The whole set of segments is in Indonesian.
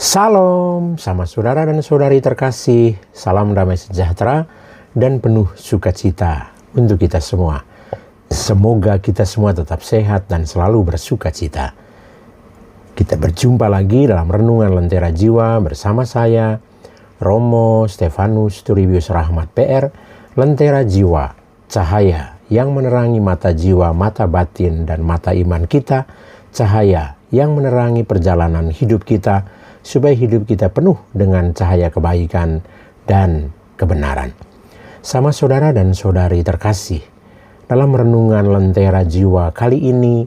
Salam sama saudara dan saudari terkasih, salam damai sejahtera dan penuh sukacita untuk kita semua. Semoga kita semua tetap sehat dan selalu bersukacita. Kita berjumpa lagi dalam Renungan Lentera Jiwa bersama saya, Romo Stefanus Turibius Rahmat PR, Lentera Jiwa, cahaya yang menerangi mata jiwa, mata batin dan mata iman kita, cahaya yang menerangi perjalanan hidup kita, supaya hidup kita penuh dengan cahaya kebaikan dan kebenaran. Sama saudara dan saudari terkasih, dalam Renungan Lentera Jiwa kali ini,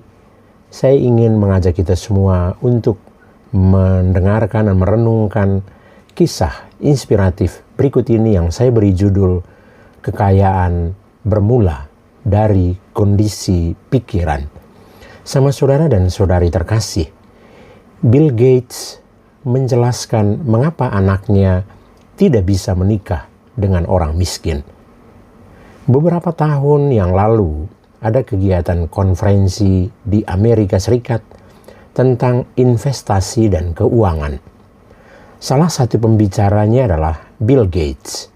saya ingin mengajak kita semua untuk mendengarkan dan merenungkan kisah inspiratif berikut ini yang saya beri judul Kekayaan Bermula dari Kondisi Pikiran. Sama saudara dan saudari terkasih, Bill Gates menjelaskan mengapa anaknya tidak bisa menikah dengan orang miskin. Beberapa tahun yang lalu ada kegiatan konferensi di Amerika Serikat tentang investasi dan keuangan. Salah satu pembicaranya adalah Bill Gates.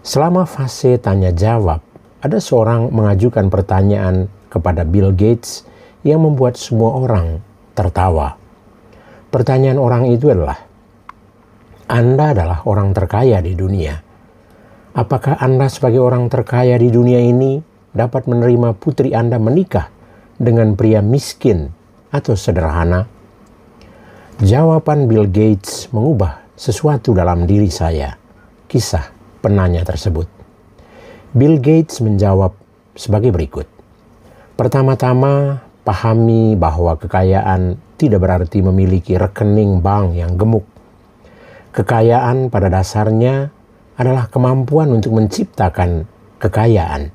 Selama fase tanya jawab, ada seorang mengajukan pertanyaan kepada Bill Gates yang membuat semua orang tertawa. Pertanyaan orang itu adalah, Anda adalah orang terkaya di dunia. Apakah Anda sebagai orang terkaya di dunia ini dapat menerima putri Anda menikah dengan pria miskin atau sederhana? Jawaban Bill Gates mengubah sesuatu dalam diri saya. Kisah penanya tersebut. Bill Gates menjawab sebagai berikut. Pertama-tama, pahami bahwa kekayaan tidak berarti memiliki rekening bank yang gemuk. Kekayaan pada dasarnya adalah kemampuan untuk menciptakan kekayaan.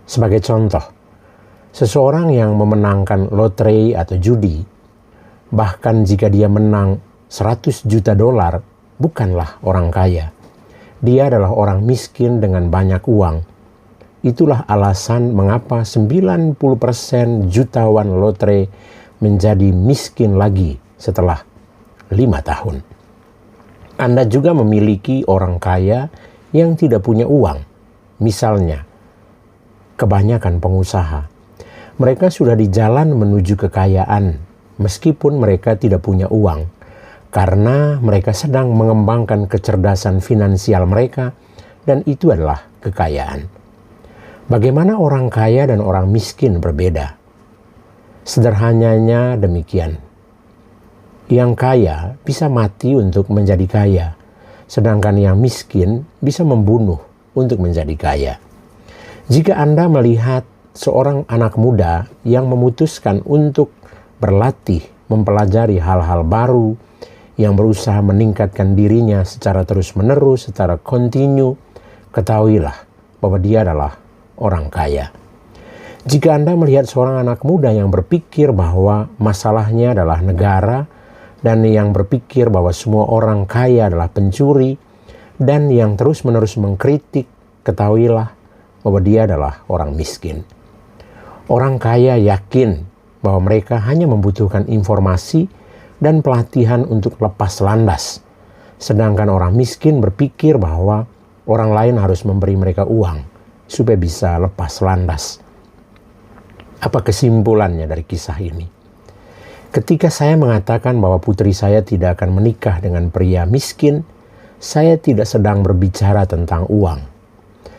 Sebagai contoh, seseorang yang memenangkan lotre atau judi, bahkan jika dia menang 100 juta dolar, bukanlah orang kaya. Dia adalah orang miskin dengan banyak uang. Itulah alasan mengapa 90% jutawan lotre menjadi miskin lagi setelah 5 tahun. Anda juga memiliki orang kaya yang tidak punya uang. Misalnya, kebanyakan pengusaha. Mereka sudah di jalan menuju kekayaan meskipun mereka tidak punya uang, karena mereka sedang mengembangkan kecerdasan finansial mereka dan itu adalah kekayaan. Bagaimana orang kaya dan orang miskin berbeda? Sederhananya demikian. Yang kaya bisa mati untuk menjadi kaya, sedangkan yang miskin bisa membunuh untuk menjadi kaya. Jika Anda melihat seorang anak muda yang memutuskan untuk berlatih, mempelajari hal-hal baru, yang berusaha meningkatkan dirinya secara terus-menerus, secara kontinu, ketahuilah bahwa dia adalah orang kaya. Jika Anda melihat seorang anak muda yang berpikir bahwa masalahnya adalah negara, dan yang berpikir bahwa semua orang kaya adalah pencuri, dan yang terus-menerus mengkritik, ketahuilah bahwa dia adalah orang miskin. Orang kaya yakin bahwa mereka hanya membutuhkan informasi dan pelatihan untuk lepas landas, sedangkan orang miskin berpikir bahwa orang lain harus memberi mereka uang supaya bisa lepas landas. Apa kesimpulannya dari kisah ini? Ketika saya mengatakan bahwa putri saya tidak akan menikah dengan pria miskin, saya tidak sedang berbicara tentang uang.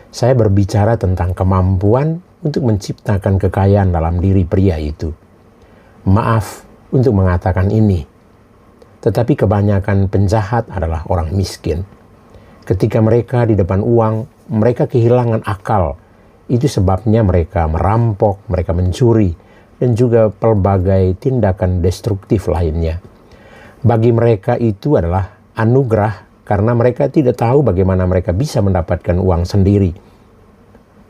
Saya berbicara tentang kemampuan untuk menciptakan kekayaan dalam diri pria itu. Maaf untuk mengatakan ini, tetapi kebanyakan penjahat adalah orang miskin. Ketika mereka di depan uang, mereka kehilangan akal. Itu sebabnya mereka merampok, mereka mencuri, dan juga pelbagai tindakan destruktif lainnya. Bagi mereka itu adalah anugerah karena mereka tidak tahu bagaimana mereka bisa mendapatkan uang sendiri.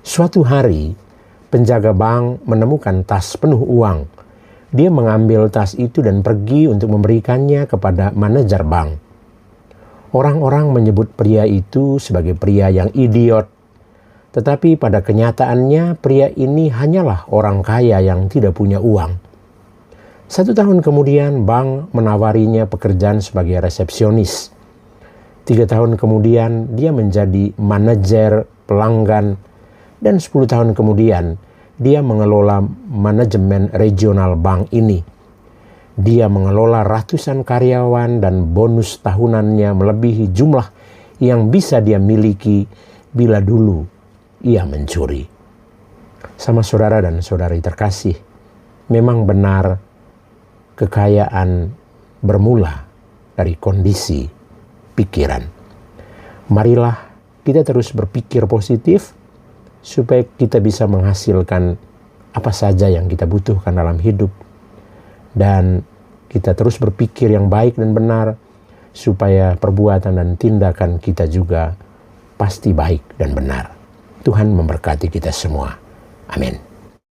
Suatu hari, penjaga bank menemukan tas penuh uang. Dia mengambil tas itu dan pergi untuk memberikannya kepada manajer bank. Orang-orang menyebut pria itu sebagai pria yang idiot. Tetapi pada kenyataannya pria ini hanyalah orang kaya yang tidak punya uang. 1 tahun kemudian bank menawarinya pekerjaan sebagai resepsionis. 3 tahun kemudian dia menjadi manajer pelanggan, dan 10 tahun kemudian dia mengelola manajemen regional bank ini. Dia mengelola ratusan karyawan dan bonus tahunannya melebihi jumlah yang bisa dia miliki bila dulu ia mencuri. Sama saudara dan saudari terkasih, memang benar kekayaan bermula dari kondisi pikiran. Marilah kita terus berpikir positif supaya kita bisa menghasilkan apa saja yang kita butuhkan dalam hidup. Dan kita terus berpikir yang baik dan benar supaya perbuatan dan tindakan kita juga pasti baik dan benar. Tuhan memberkati kita semua. Amin.